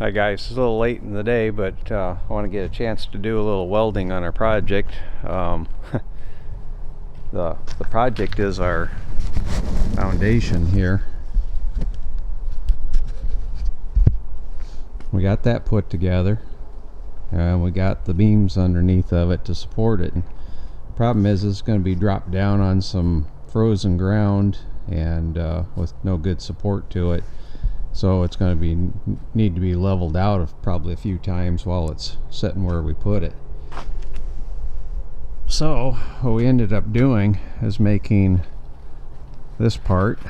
Hi guys, it's a little late in the day, but I want to get a chance to do a little welding on our project. The project is our foundation here. We got that put together, and we got the beams underneath of it to support it. And the problem is it's going to be dropped down on some frozen ground and with no good support to it. So it's going to need to be leveled out probably a few times while it's sitting where we put it. So what we ended up doing is making this part.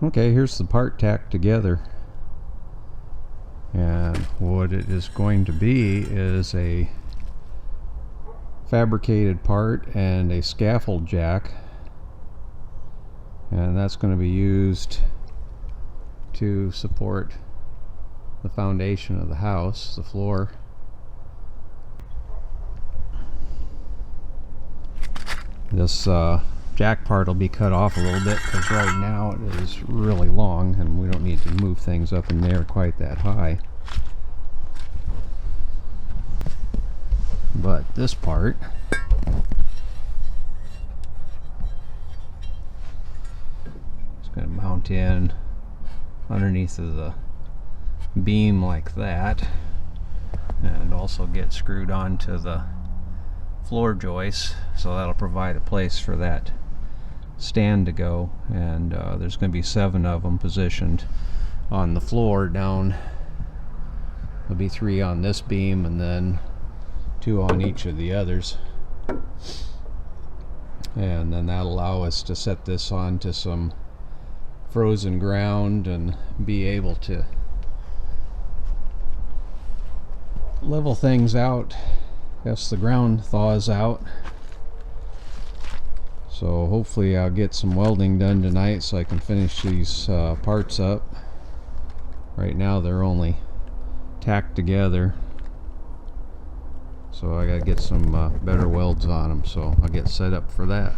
Okay, here's the part tacked together, and what it is going to be is a fabricated part and a scaffold jack, and that's going to be used to support the foundation of the house, the floor. This jack part will be cut off a little bit because right now it is really long and we don't need to move things up in there quite that high. But this part is going to mount in underneath of the beam like that, and also get screwed onto the floor joist, so that'll provide a place for that stand to go. And there's going to be 7 of them positioned on the floor down. There'll be 3 on this beam and then 2 on each of the others, and then that'll allow us to set this onto some frozen ground and be able to level things out as the ground thaws out. So hopefully I'll get some welding done tonight so I can finish these parts up. Right now they're only tacked together, so I gotta get some better welds on them, so I'll get set up for that.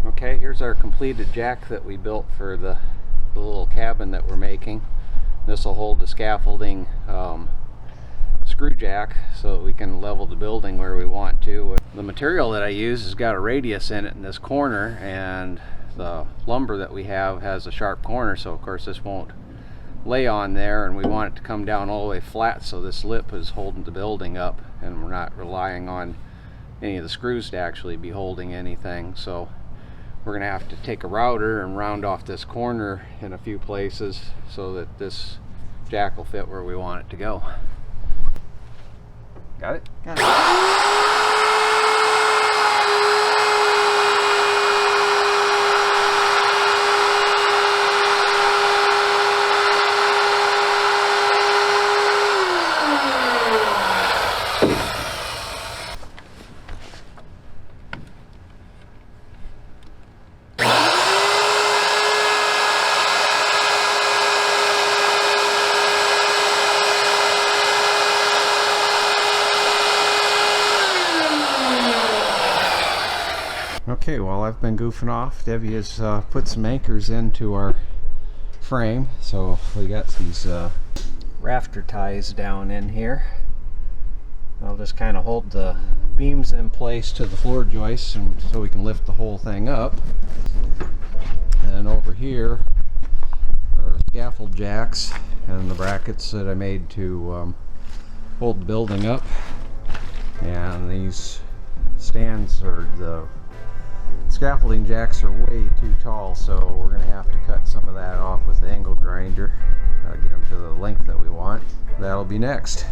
Okay, here's our completed jack that we built for the little cabin that we're making. This will hold the scaffolding screw jack so that we can level the building where we want to. The material that I use has got a radius in it in this corner, and the lumber that we have has a sharp corner, so of course this won't lay on there, and we want it to come down all the way flat so this lip is holding the building up and we're not relying on any of the screws to actually be holding anything. So we're going to have to take a router and round off this corner in a few places so that this jack will fit where we want it to go. Got it? Got it. Okay, while I've been goofing off, Debbie has put some anchors into our frame. So we got these rafter ties down in here. I'll just kind of hold the beams in place to the floor joists, and so we can lift the whole thing up. And over here are scaffold jacks and the brackets that I made to hold the building up. And these stands, or the scaffolding jacks, are way too tall, so we're going to have to cut some of that off with the angle grinder, get them to the length that we want. That'll be next.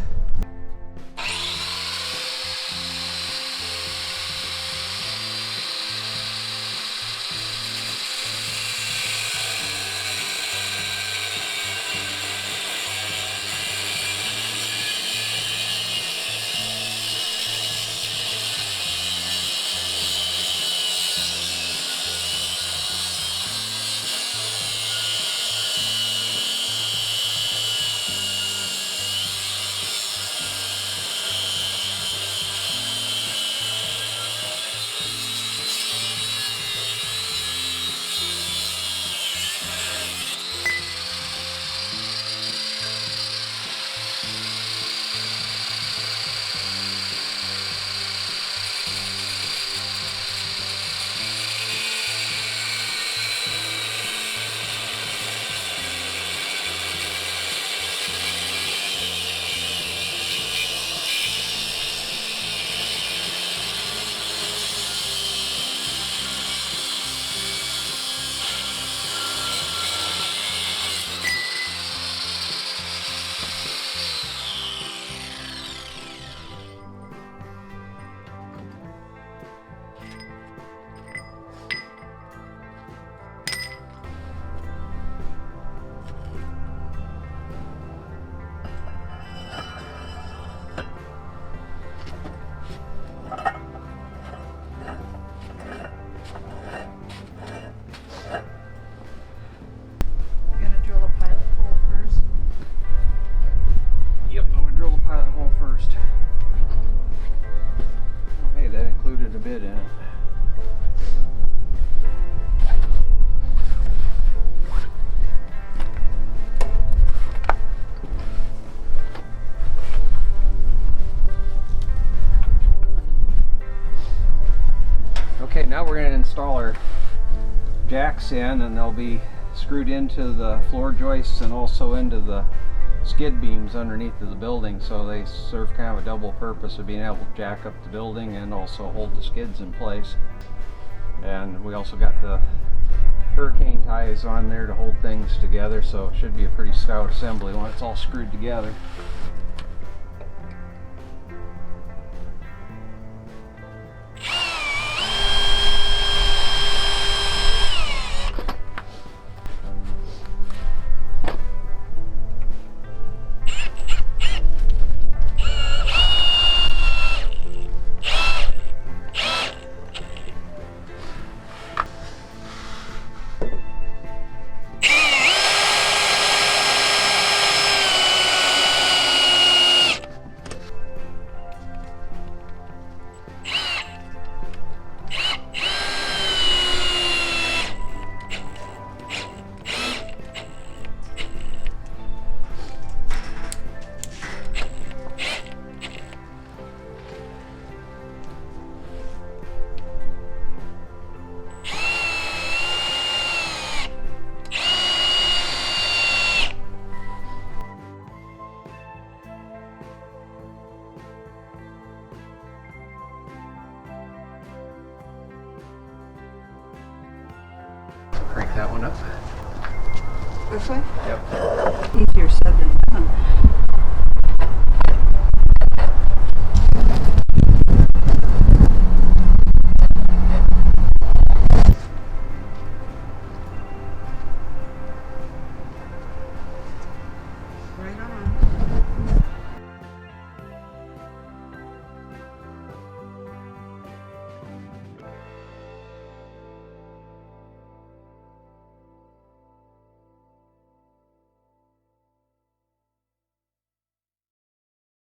and install our jacks in, and they'll be screwed into the floor joists and also into the skid beams underneath of the building, so they serve kind of a double purpose of being able to jack up the building and also hold the skids in place. And we also got the hurricane ties on there to hold things together, so it should be a pretty stout assembly when it's all screwed together. Crank that one up. This way? Yep. Easier said than done.